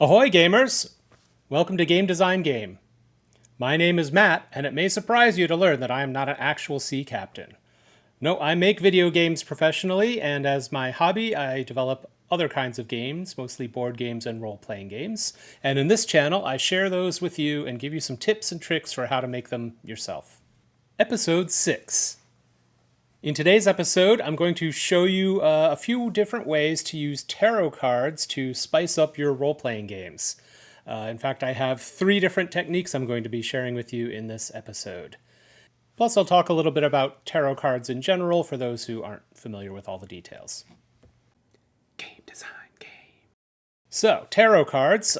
Ahoy gamers! Welcome to Game Design Game. My name is Matt, and it may surprise you to learn that I am not an actual sea captain. No, I make video games professionally, and as my hobby, I develop other kinds of games, mostly board games and role-playing games. And in this channel, I share those with you and give you some tips and tricks for how to make them yourself. Episode 6. In today's episode, I'm going to show you a few different ways to use tarot cards to spice up your role-playing games. In fact, I have 3 different techniques I'm going to be sharing with you in this episode. Plus, I'll talk a little bit about tarot cards in general for those who aren't familiar with all the details. Game design game. So, tarot cards.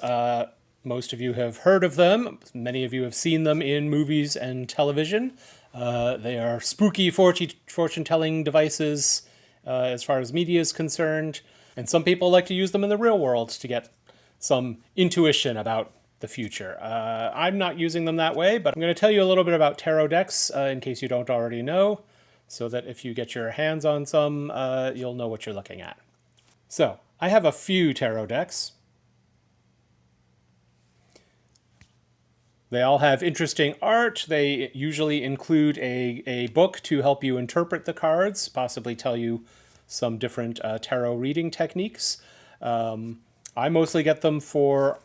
Most of you have heard of them. Many of you have seen them in movies and television. They are spooky fortune-telling devices as far as media is concerned. And some people like to use them in the real world to get some intuition about the future. I'm not using them that way, but I'm going to tell you a little bit about tarot decks in case you don't already know, so that if you get your hands on some, you'll know what you're looking at. So, I have a few tarot decks. They all have interesting art. They usually include a book to help you interpret the cards, possibly tell you some different tarot reading techniques. I mostly get them for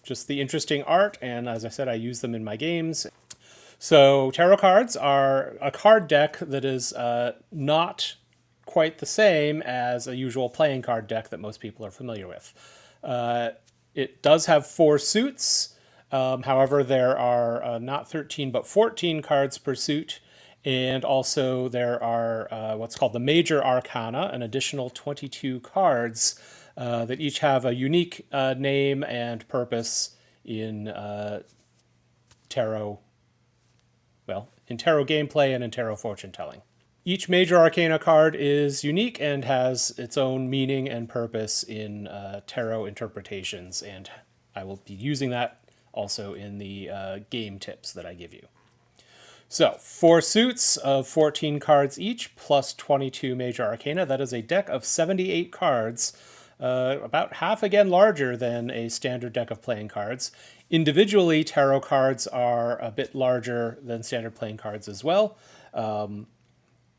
just the interesting art, and as I said, I use them in my games. So tarot cards are a card deck that is not quite the same as a usual playing card deck that most people are familiar with. It does have 4 suits. However, there are not 13 but 14 cards per suit, and also there are what's called the major arcana, an additional 22 cards that each have a unique name and purpose in tarot, in tarot gameplay and in tarot fortune telling. Each major arcana card is unique and has its own meaning and purpose in tarot interpretations, and I will be using that also in the game tips that I give you. So, 4 suits of 14 cards each, plus 22 major arcana. That is a deck of 78 cards, about half again larger than a standard deck of playing cards. Individually, tarot cards are a bit larger than standard playing cards as well.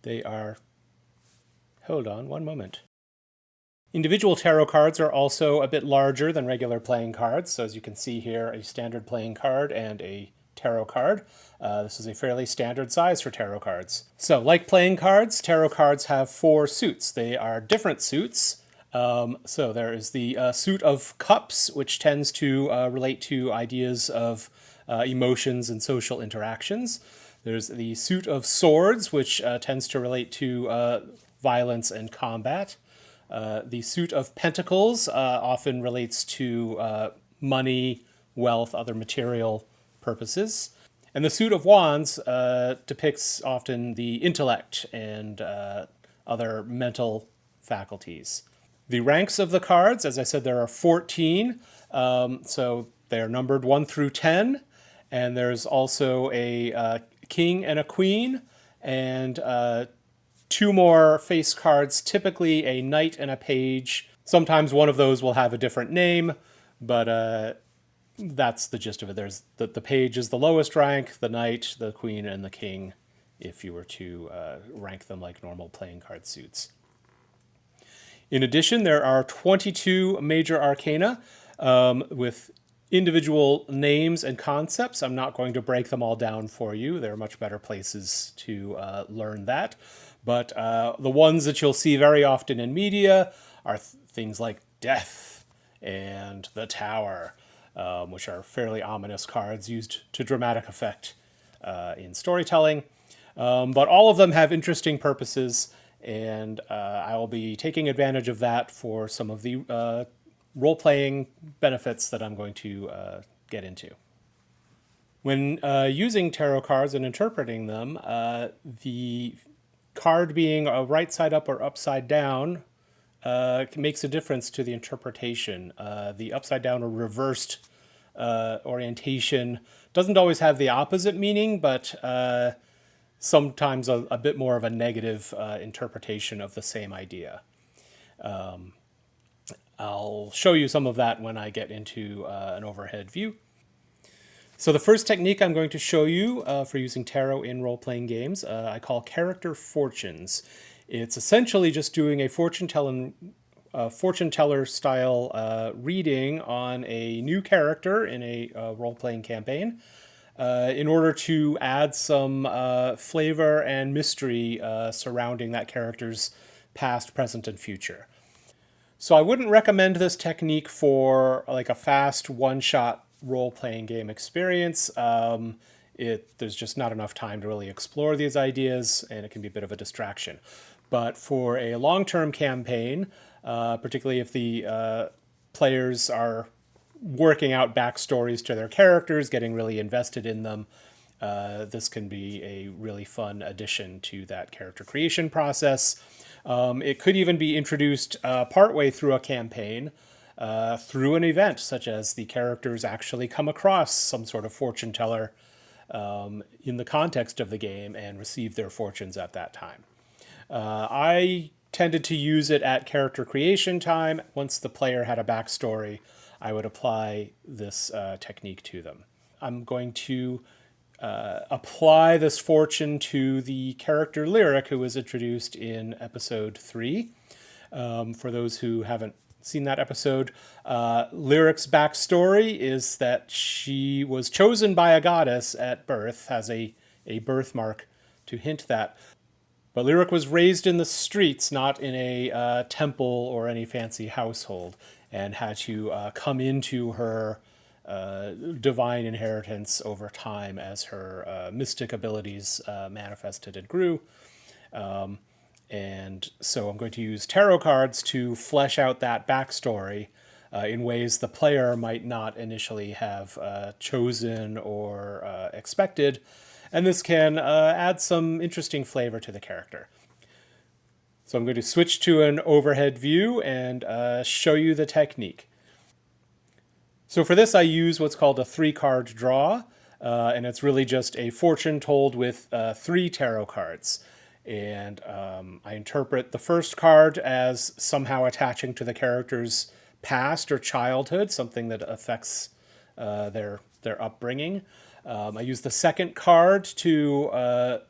They are... Hold on one moment. Individual tarot cards are also a bit larger than regular playing cards. So as you can see here, a standard playing card and a tarot card. This is a fairly standard size for tarot cards. So like playing cards, tarot cards have 4 suits. They are different suits. So there is the suit of cups, which tends to relate to ideas of emotions and social interactions. There's the suit of swords, which tends to relate to violence and combat. The suit of pentacles often relates to money, wealth, other material purposes. And the suit of wands depicts often the intellect and other mental faculties. The ranks of the cards, as I said, there are 14. So they are numbered 1 through 10. And there's also a king and a queen, and 2 more face cards, typically a knight and a page. Sometimes one of those will have a different name, but that's the gist of it. There's the page is the lowest rank, the knight, the queen, and the king, if you were to rank them like normal playing card suits. In addition, there are 22 major arcana with individual names and concepts. I'm not going to break them all down for you. There are much better places to learn that. But the ones that you'll see very often in media are things like Death and the Tower, which are fairly ominous cards used to dramatic effect in storytelling. But all of them have interesting purposes, and I will be taking advantage of that for some of the role-playing benefits that I'm going to get into. When using tarot cards and interpreting them, the card being right side up or upside down makes a difference to the interpretation. The upside down or reversed orientation doesn't always have the opposite meaning, but sometimes a bit more of a negative interpretation of the same idea. I'll show you some of that when I get into an overhead view. So the first technique I'm going to show you for using tarot in role-playing games, I call character fortunes. It's essentially just doing a fortune teller style reading on a new character in a role-playing campaign in order to add some flavor and mystery surrounding that character's past, present, and future. So I wouldn't recommend this technique for like a fast one-shot role-playing game experience. There's just not enough time to really explore these ideas, and it can be a bit of a distraction. But for a long-term campaign, particularly if the players are working out backstories to their characters, getting really invested in them, this can be a really fun addition to that character creation process. It could even be introduced partway through a campaign through an event, such as the characters actually come across some sort of fortune teller in the context of the game and receive their fortunes at that time. I tended to use it at character creation time. Once the player had a backstory, I would apply this technique to them. I'm going to apply this fortune to the character Lyric, who was introduced in episode 3. For those who haven't seen that episode, Lyric's backstory is that she was chosen by a goddess at birth, has a birthmark to hint that. But Lyric was raised in the streets, not in a temple or any fancy household, and had to come into her divine inheritance over time as her mystic abilities manifested and grew. And so I'm going to use tarot cards to flesh out that backstory in ways the player might not initially have chosen or expected. And this can add some interesting flavor to the character. So I'm going to switch to an overhead view and show you the technique. So for this, I use what's called a 3-card draw, and it's really just a fortune told with 3 tarot cards. And I interpret the first card as somehow attaching to the character's past or childhood, something that affects their upbringing. I use the second card to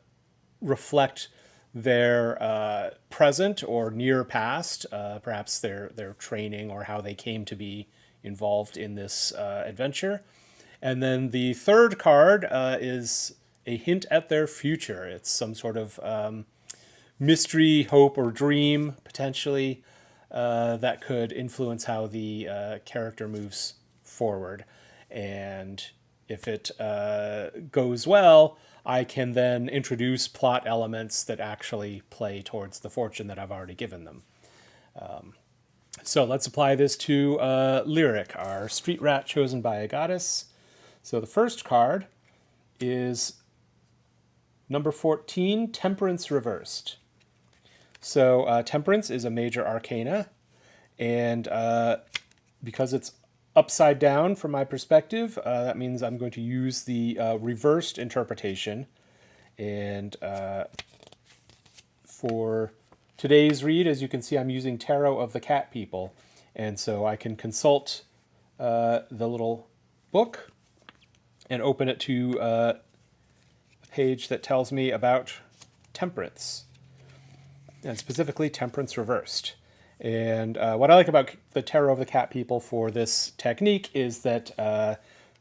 reflect their present or near past, perhaps their training or how they came to be involved in this adventure. And then the third card is a hint at their future. It's some sort of mystery, hope, or dream, potentially, that could influence how the character moves forward. And if it goes well, I can then introduce plot elements that actually play towards the fortune that I've already given them. So let's apply this to Lyric, our street rat chosen by a goddess. So the first card is number 14, Temperance Reversed. So Temperance is a major arcana, and because it's upside down from my perspective, that means I'm going to use the reversed interpretation. And for today's read, as you can see, I'm using Tarot of the Cat People, and so I can consult the little book and open it to a page that tells me about temperance, and specifically temperance reversed. And what I like about the Tarot of the Cat People for this technique is that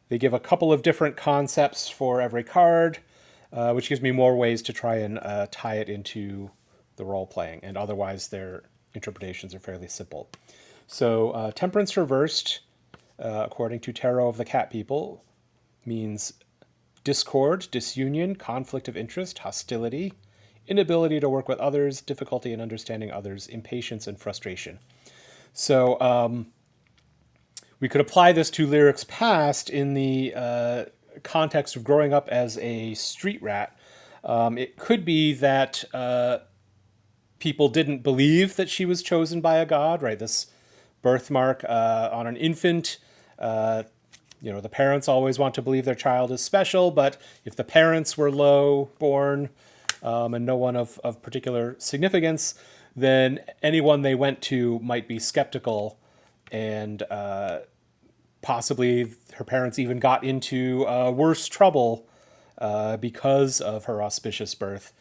they give a couple of different concepts for every card, which gives me more ways to try and tie it into the role-playing, and otherwise their interpretations are fairly simple. So temperance reversed, according to Tarot of the Cat People, means discord, disunion, conflict of interest, hostility, inability to work with others, difficulty in understanding others, impatience, and frustration. So we could apply this to Lyric's past in the context of growing up as a street rat. It could be that people didn't believe that she was chosen by a god, right? This birthmark on an infant, the parents always want to believe their child is special, but if the parents were low born and no one of particular significance, then anyone they went to might be skeptical and possibly her parents even got into worse trouble because of her auspicious birth,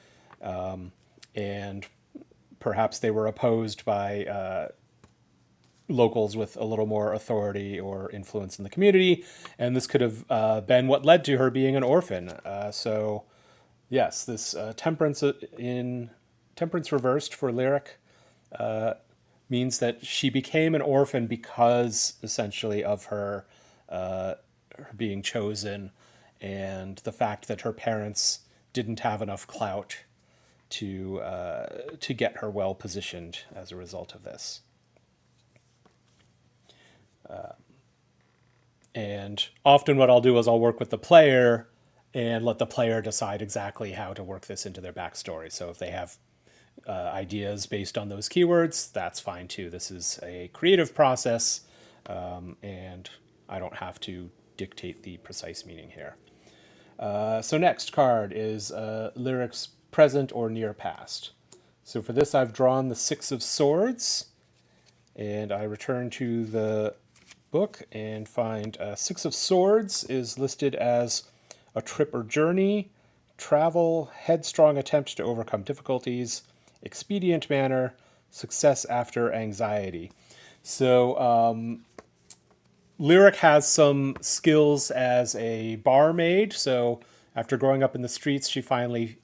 and perhaps they were opposed by locals with a little more authority or influence in the community, and this could have been what led to her being an orphan. So, yes, this temperance reversed for Lyric means that she became an orphan because essentially of her being chosen, and the fact that her parents didn't have enough clout to get her well positioned as a result of this. And often what I'll do is I'll work with the player and let the player decide exactly how to work this into their backstory. So if they have ideas based on those keywords, that's fine too. This is a creative process, and I don't have to dictate the precise meaning here. So next card is Lyric's present or near past. So for this, I've drawn the Six of Swords, and I return to the book and find Six of Swords is listed as a trip or journey, travel, headstrong attempt to overcome difficulties, expedient manner, success after anxiety. So Lyric has some skills as a barmaid. So after growing up in the streets, she finally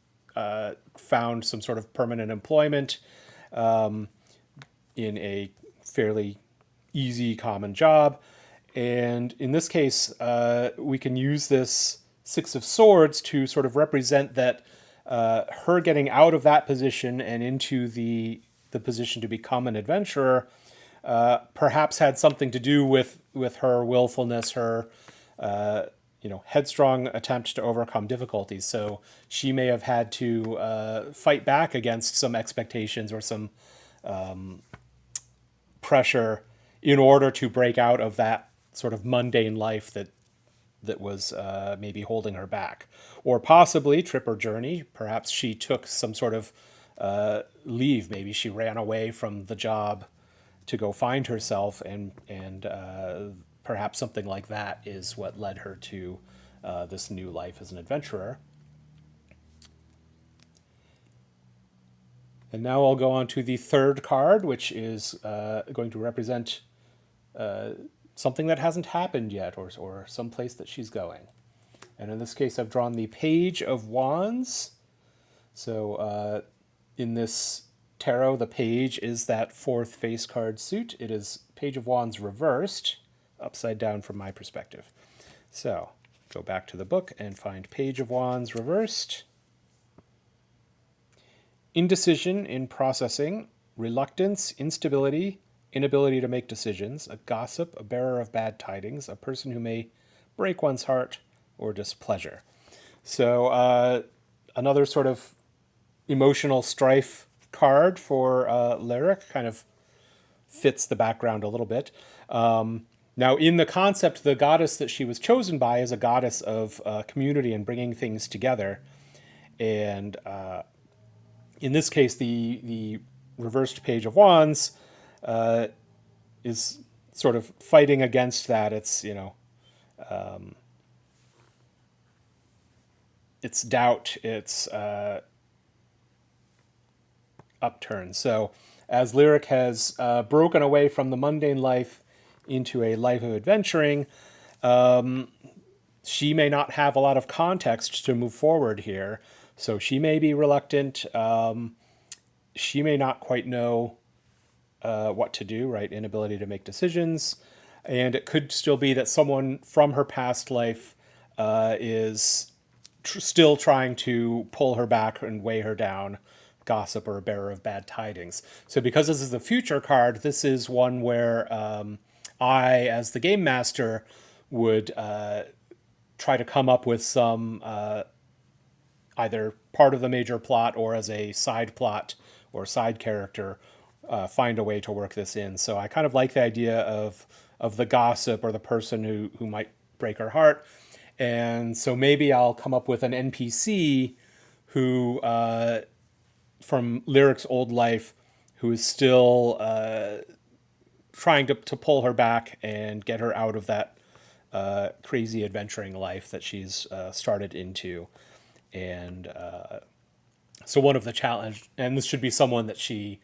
found some sort of permanent employment in a fairly easy, common job. And in this case, we can use this Six of Swords to sort of represent that her getting out of that position and into the position to become an adventurer perhaps had something to do with her willfulness, her headstrong attempt to overcome difficulties. So she may have had to fight back against some expectations or some pressure in order to break out of that sort of mundane life that was maybe holding her back. Or possibly trip or journey. Perhaps she took some sort of leave. Maybe she ran away from the job to go find herself, and perhaps something like that is what led her to this new life as an adventurer. And now I'll go on to the third card, which is going to represent something that hasn't happened yet, or some place that she's going. And in this case, I've drawn the Page of Wands. So in this tarot, the page is that fourth face card suit. It is Page of Wands reversed, upside down from my perspective. So go back to the book and find Page of Wands reversed. Indecision in processing, reluctance, instability, inability to make decisions, a gossip, a bearer of bad tidings, a person who may break one's heart, or displeasure. So another sort of emotional strife card for Lyric, kind of fits the background a little bit. Now, in the concept, the goddess that she was chosen by is a goddess of community and bringing things together. And in this case, the reversed Page of Wands is sort of fighting against that. It's, it's doubt, it's upturn. So as Lyric has broken away from the mundane life into a life of adventuring, she may not have a lot of context to move forward here. So she may be reluctant. She may not quite know what to do, right? Inability to make decisions. And it could still be that someone from her past life is still trying to pull her back and weigh her down, gossip or a bearer of bad tidings. So because this is the future card, this is one where I, as the game master, would try to come up with some either part of the major plot or as a side plot or side character, find a way to work this in. So I kind of like the idea of the gossip or the person who might break her heart. And so maybe I'll come up with an NPC who, from Lyric's old life, who is still trying to pull her back and get her out of that crazy adventuring life that she's started into. And so one of the challenge, and this should be someone that she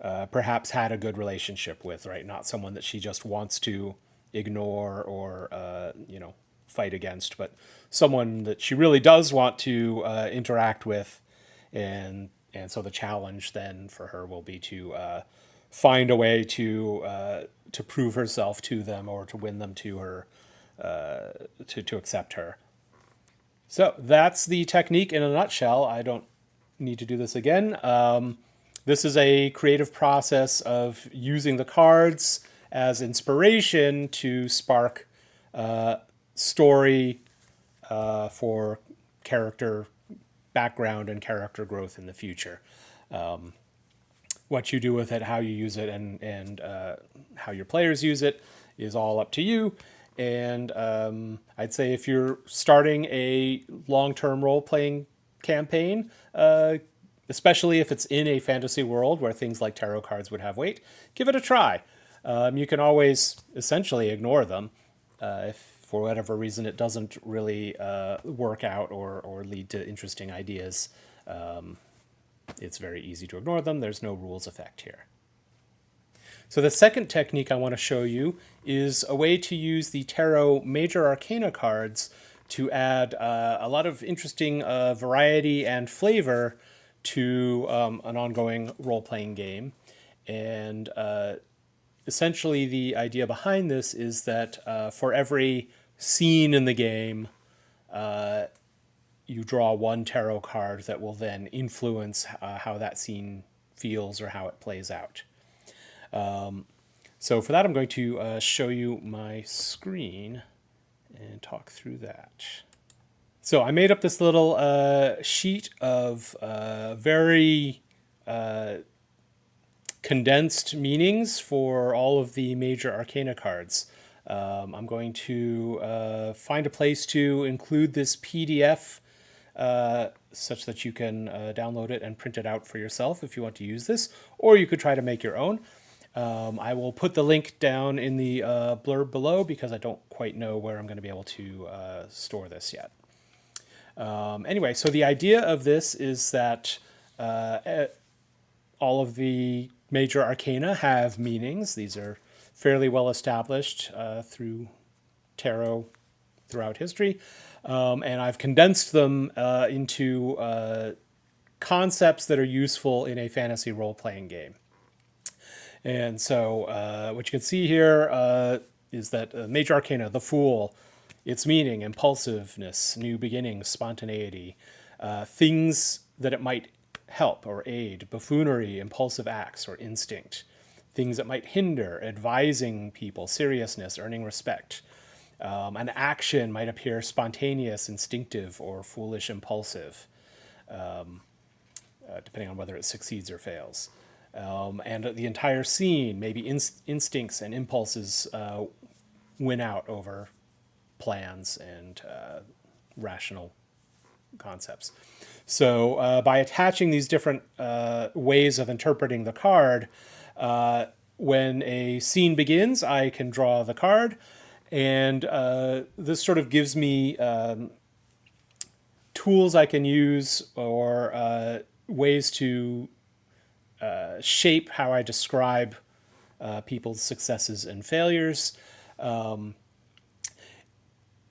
perhaps had a good relationship with, right? Not someone that she just wants to ignore or, fight against, but someone that she really does want to interact with. And so the challenge then for her will be to find a way to prove herself to them, or to win them to her, to accept her. So that's the technique in a nutshell. I don't need to do this again. This is a creative process of using the cards as inspiration to spark story for character background and character growth in the future. What you do with it, how you use it, and how your players use it is all up to you. And I'd say if you're starting a long-term role-playing campaign, especially if it's in a fantasy world where things like tarot cards would have weight, give it a try. You can always essentially ignore them if for whatever reason it doesn't really work out or lead to interesting ideas. It's very easy to ignore them. There's no rules effect here. So the second technique I want to show you is a way to use the Tarot Major Arcana cards to add a lot of interesting variety and flavor to an ongoing role-playing game. And essentially the idea behind this is that for every scene in the game, you draw one tarot card that will then influence how that scene feels or how it plays out. So for that, I'm going to show you my screen and talk through that. So I made up this little sheet of very condensed meanings for all of the major Arcana cards. I'm going to find a place to include this PDF such that you can download it and print it out for yourself if you want to use this, or you could try to make your own. I will put the link down in the blurb below because I don't quite know where I'm going to be able to store this yet. Anyway, so the idea of this is that all of the major arcana have meanings. These are fairly well established through tarot throughout history. And I've condensed them into concepts that are useful in a fantasy role-playing game. And so what you can see here is that Major Arcana, the Fool, its meaning, impulsiveness, new beginnings, spontaneity, things that it might help or aid, buffoonery, impulsive acts, or instinct, things that might hinder, advising people, seriousness, earning respect. An action might appear spontaneous, instinctive, or foolish, impulsive, depending on whether it succeeds or fails. And the entire scene, maybe instincts and impulses win out over plans and rational concepts. So by attaching these different ways of interpreting the card, when a scene begins, I can draw the card, and this sort of gives me tools I can use, or ways to shape how I describe people's successes and failures.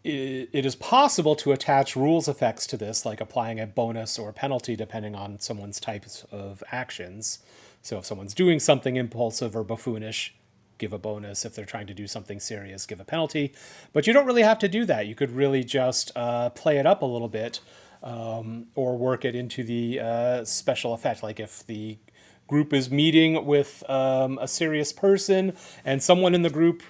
It is possible to attach rules effects to this, like applying a bonus or penalty depending on someone's types of actions. So if someone's doing something impulsive or buffoonish, give a bonus. If they're trying to do something serious, give a penalty. But you don't really have to do that. You could really just play it up a little bit, or work it into the special effect. Like if the group is meeting with a serious person and someone in the group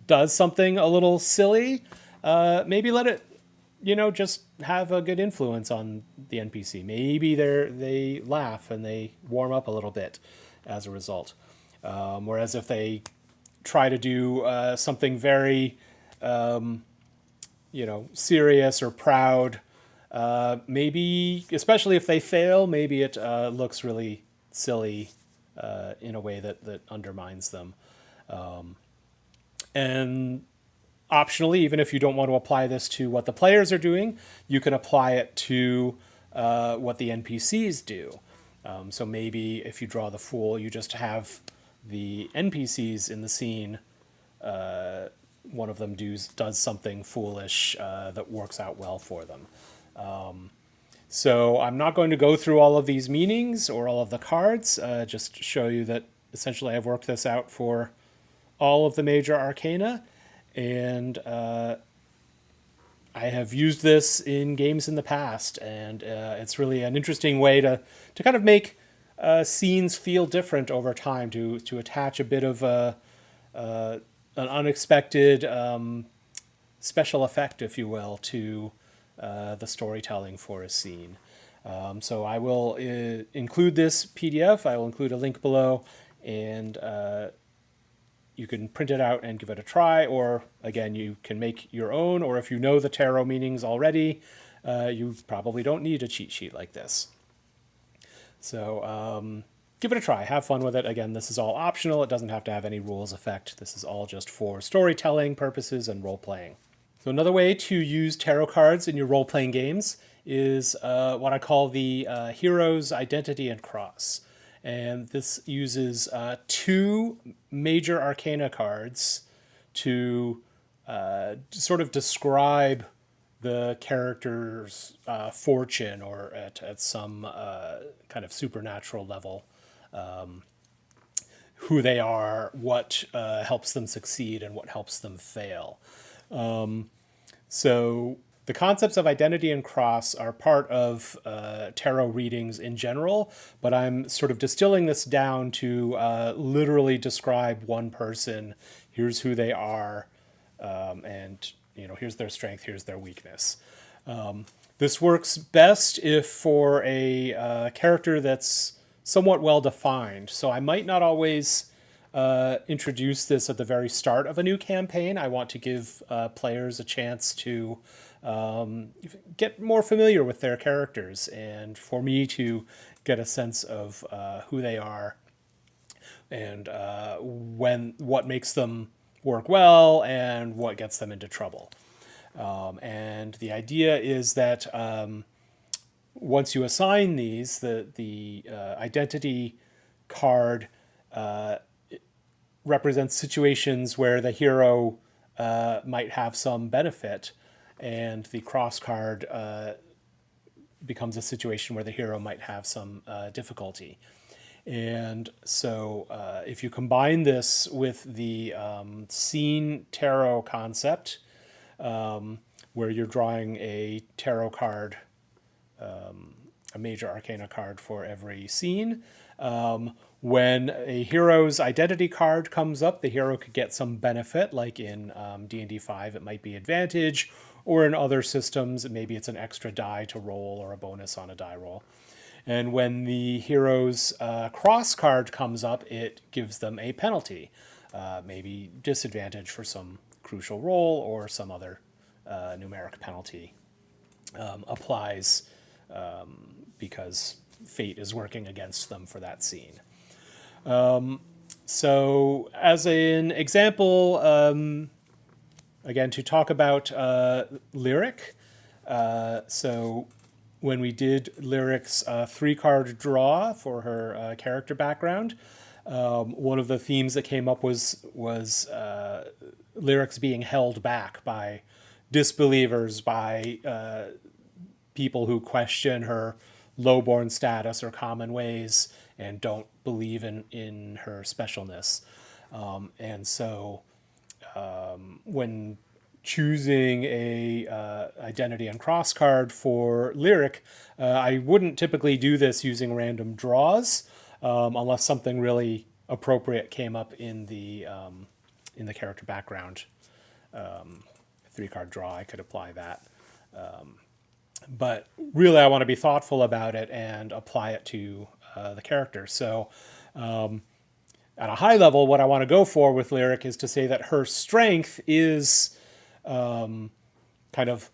does something a little silly, maybe let it, just have a good influence on the NPC. Maybe they laugh and they warm up a little bit as a result. Whereas if they try to do something very, serious or proud, maybe, especially if they fail, maybe it looks really silly in a way that undermines them. And optionally, even if you don't want to apply this to what the players are doing, you can apply it to what the NPCs do. So maybe if you draw the Fool, you just have the NPCs in the scene. One of them does something foolish that works out well for them. So I'm not going to go through all of these meanings or all of the cards, just show you that essentially I've worked this out for all of the major arcana. And I have used this in games in the past, and it's really an interesting way to kind of make scenes feel different over time, to attach a bit of an unexpected special effect, if you will, to the storytelling for a scene. So I will include this PDF. I will include a link below, and you can print it out and give it a try, or again, you can make your own, or if you know the tarot meanings already, you probably don't need a cheat sheet like this. So give it a try, have fun with it. Again, this is all optional. It doesn't have to have any rules effect. This is all just for storytelling purposes and role-playing. So another way to use tarot cards in your role-playing games is what I call the Hero's Identity and Cross. And this uses two major arcana cards to sort of describe the character's fortune, or at some kind of supernatural level, who they are, what helps them succeed, and what helps them fail. So the concepts of identity and cross are part of tarot readings in general, but I'm sort of distilling this down to literally describe one person. Here's who they are, and here's their strength, here's their weakness. This works best if for a character that's somewhat well defined. So I might not always introduce this at the very start of a new campaign. I want to give players a chance to get more familiar with their characters, and for me to get a sense of who they are, and what makes them work well and what gets them into trouble. And the idea is that once you assign these, the identity card represents situations where the hero might have some benefit, and the cross card becomes a situation where the hero might have some difficulty. And so if you combine this with the scene tarot concept, where you're drawing a tarot card, a major arcana card for every scene, when a hero's identity card comes up, the hero could get some benefit, like in D&D 5, it might be advantage, or in other systems, maybe it's an extra die to roll or a bonus on a die roll. And when the hero's cross card comes up, it gives them a penalty, maybe disadvantage for some crucial roll, or some other numeric penalty applies because fate is working against them for that scene. So as an example, again, to talk about Lyric, so when we did Lyric's 3-card draw for her character background, one of the themes that came up was Lyric's being held back by disbelievers, by people who question her lowborn status or common ways and don't believe in her specialness. And so when choosing a identity and cross card for Lyric, I wouldn't typically do this using random draws, unless something really appropriate came up in the character background 3-card draw. I could apply that. But really, I want to be thoughtful about it and apply it to the character. So at a high level, what I want to go for with Lyric is to say that her strength is kind of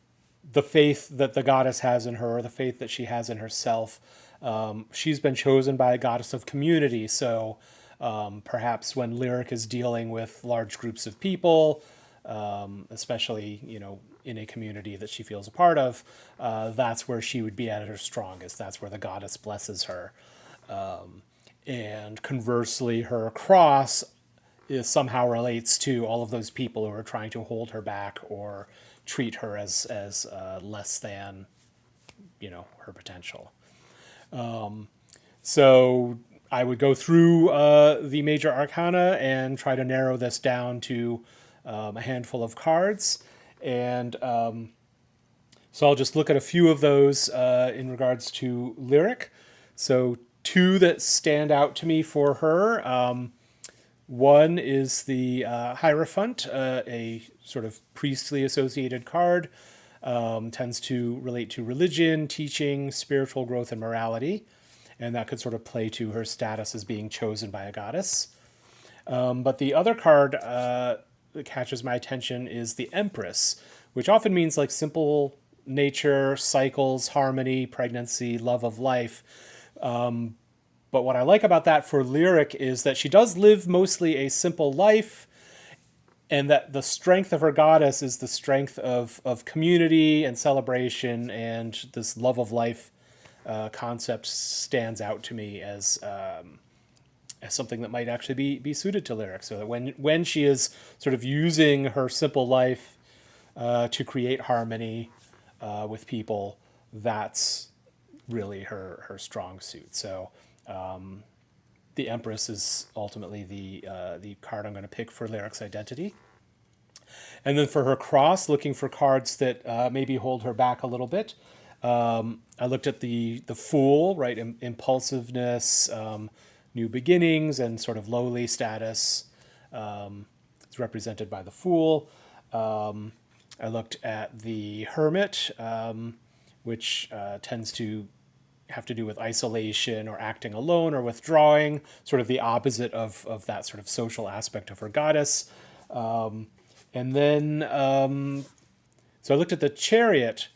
the faith that the goddess has in her, the faith that she has in herself. She's been chosen by a goddess of community, so Perhaps when Lyric is dealing with large groups of people, especially, in a community that she feels a part of, that's where she would be at her strongest. That's where the goddess blesses her. And conversely, her cross is somehow relates to all of those people who are trying to hold her back or treat her as less than, her potential. So I would go through the major arcana and try to narrow this down to a handful of cards. And so I'll just look at a few of those in regards to Lyric. So two that stand out to me for her. One is the Hierophant, a sort of priestly associated card. Tends to relate to religion, teaching, spiritual growth, and morality. And that could sort of play to her status as being chosen by a goddess. But the other card that catches my attention is the Empress, which often means like simple nature, cycles, harmony, pregnancy, love of life. But what I like about that for Lyric is that she does live mostly a simple life, and that the strength of her goddess is the strength of community and celebration, and this love of life concept stands out to me as something that might actually be suited to Lyric. So that when she is sort of using her simple life to create harmony with people, that's really her strong suit. So the Empress is ultimately the card I'm going to pick for Lyric's identity. And then for her cross, looking for cards that maybe hold her back a little bit. I looked at the Fool, right? Impulsiveness, new beginnings, and sort of lowly status. It's represented by the Fool. I looked at the Hermit, which tends to have to do with isolation or acting alone or withdrawing, sort of the opposite of that sort of social aspect of her goddess. And then, so I looked at the Chariot,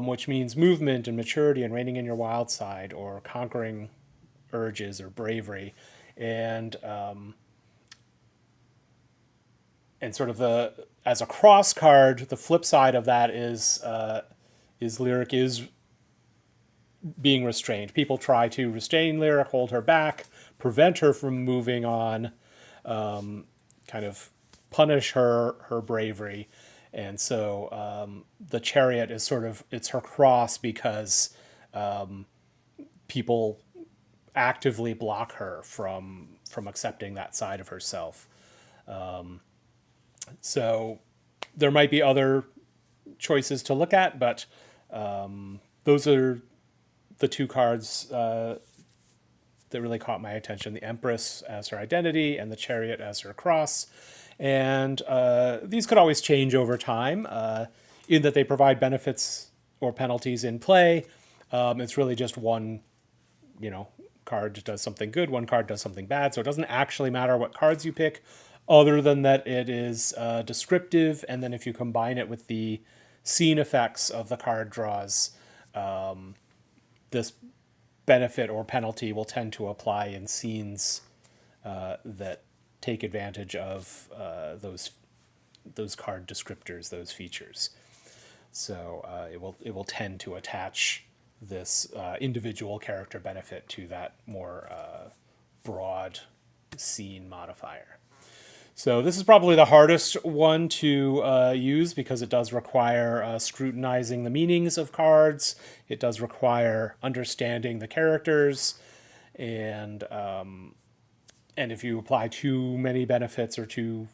which means movement and maturity and reining in your wild side or conquering urges or bravery. And sort of as a cross card, the flip side of that is Lyric is being restrained. People try to restrain Lyric, hold her back, prevent her from moving on, kind of punish her bravery. And so the Chariot is sort of, it's her cross because people actively block her from accepting that side of herself. So there might be other choices to look at, but those are the two cards that really caught my attention: the Empress as her identity and the Chariot as her cross. And these could always change over time in that they provide benefits or penalties in play. It's really just one, card does something good, one card does something bad. So it doesn't actually matter what cards you pick, other than that it is descriptive. And then if you combine it with the scene effects of the card draws, this benefit or penalty will tend to apply in scenes that take advantage of those card descriptors, those features. So it will tend to attach this individual character benefit to that more broad scene modifier. So this is probably the hardest one to use because it does require scrutinizing the meanings of cards. It does require understanding the characters, and if you apply too many benefits or too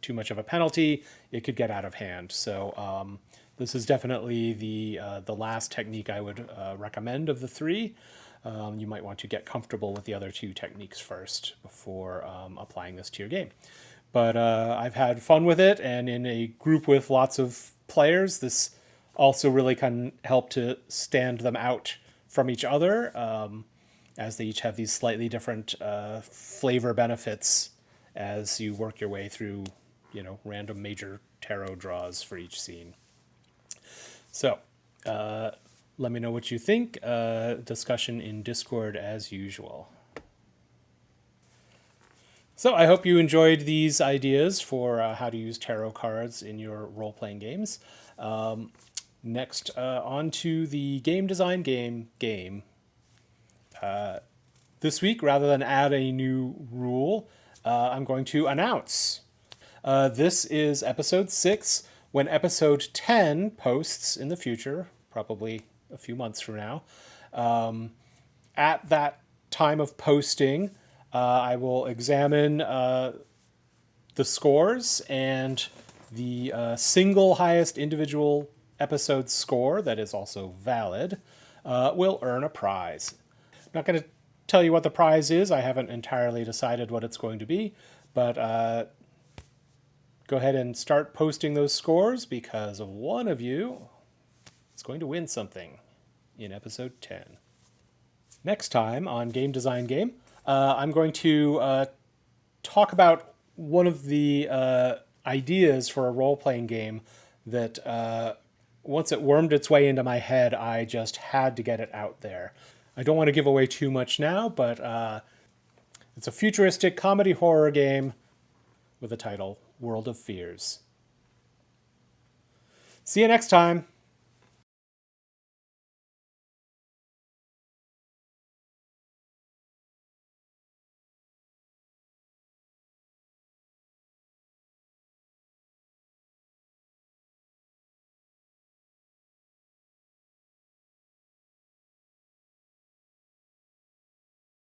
much of a penalty, it could get out of hand. So this is definitely the last technique I would recommend of the three. You might want to get comfortable with the other two techniques first before applying this to your game. But I've had fun with it, and in a group with lots of players, this also really can help to stand them out from each other, as they each have these slightly different flavor benefits as you work your way through, random major tarot draws for each scene. So let me know what you think. Discussion in Discord as usual. So I hope you enjoyed these ideas for how to use tarot cards in your role-playing games. Next, on to the game design game. This week, rather than add a new rule, I'm going to announce. This is episode 6. When episode 10 posts in the future, probably a few months from now, at that time of posting, I will examine the scores, and the single highest individual episode score that is also valid will earn a prize. I'm not going to tell you what the prize is. I haven't entirely decided what it's going to be, but go ahead and start posting those scores, because one of you is going to win something in episode 10. Next time on Game Design Game, I'm going to talk about one of the ideas for a role-playing game that once it wormed its way into my head, I just had to get it out there. I don't want to give away too much now, but it's a futuristic comedy horror game with the title World of Fears. See you next time.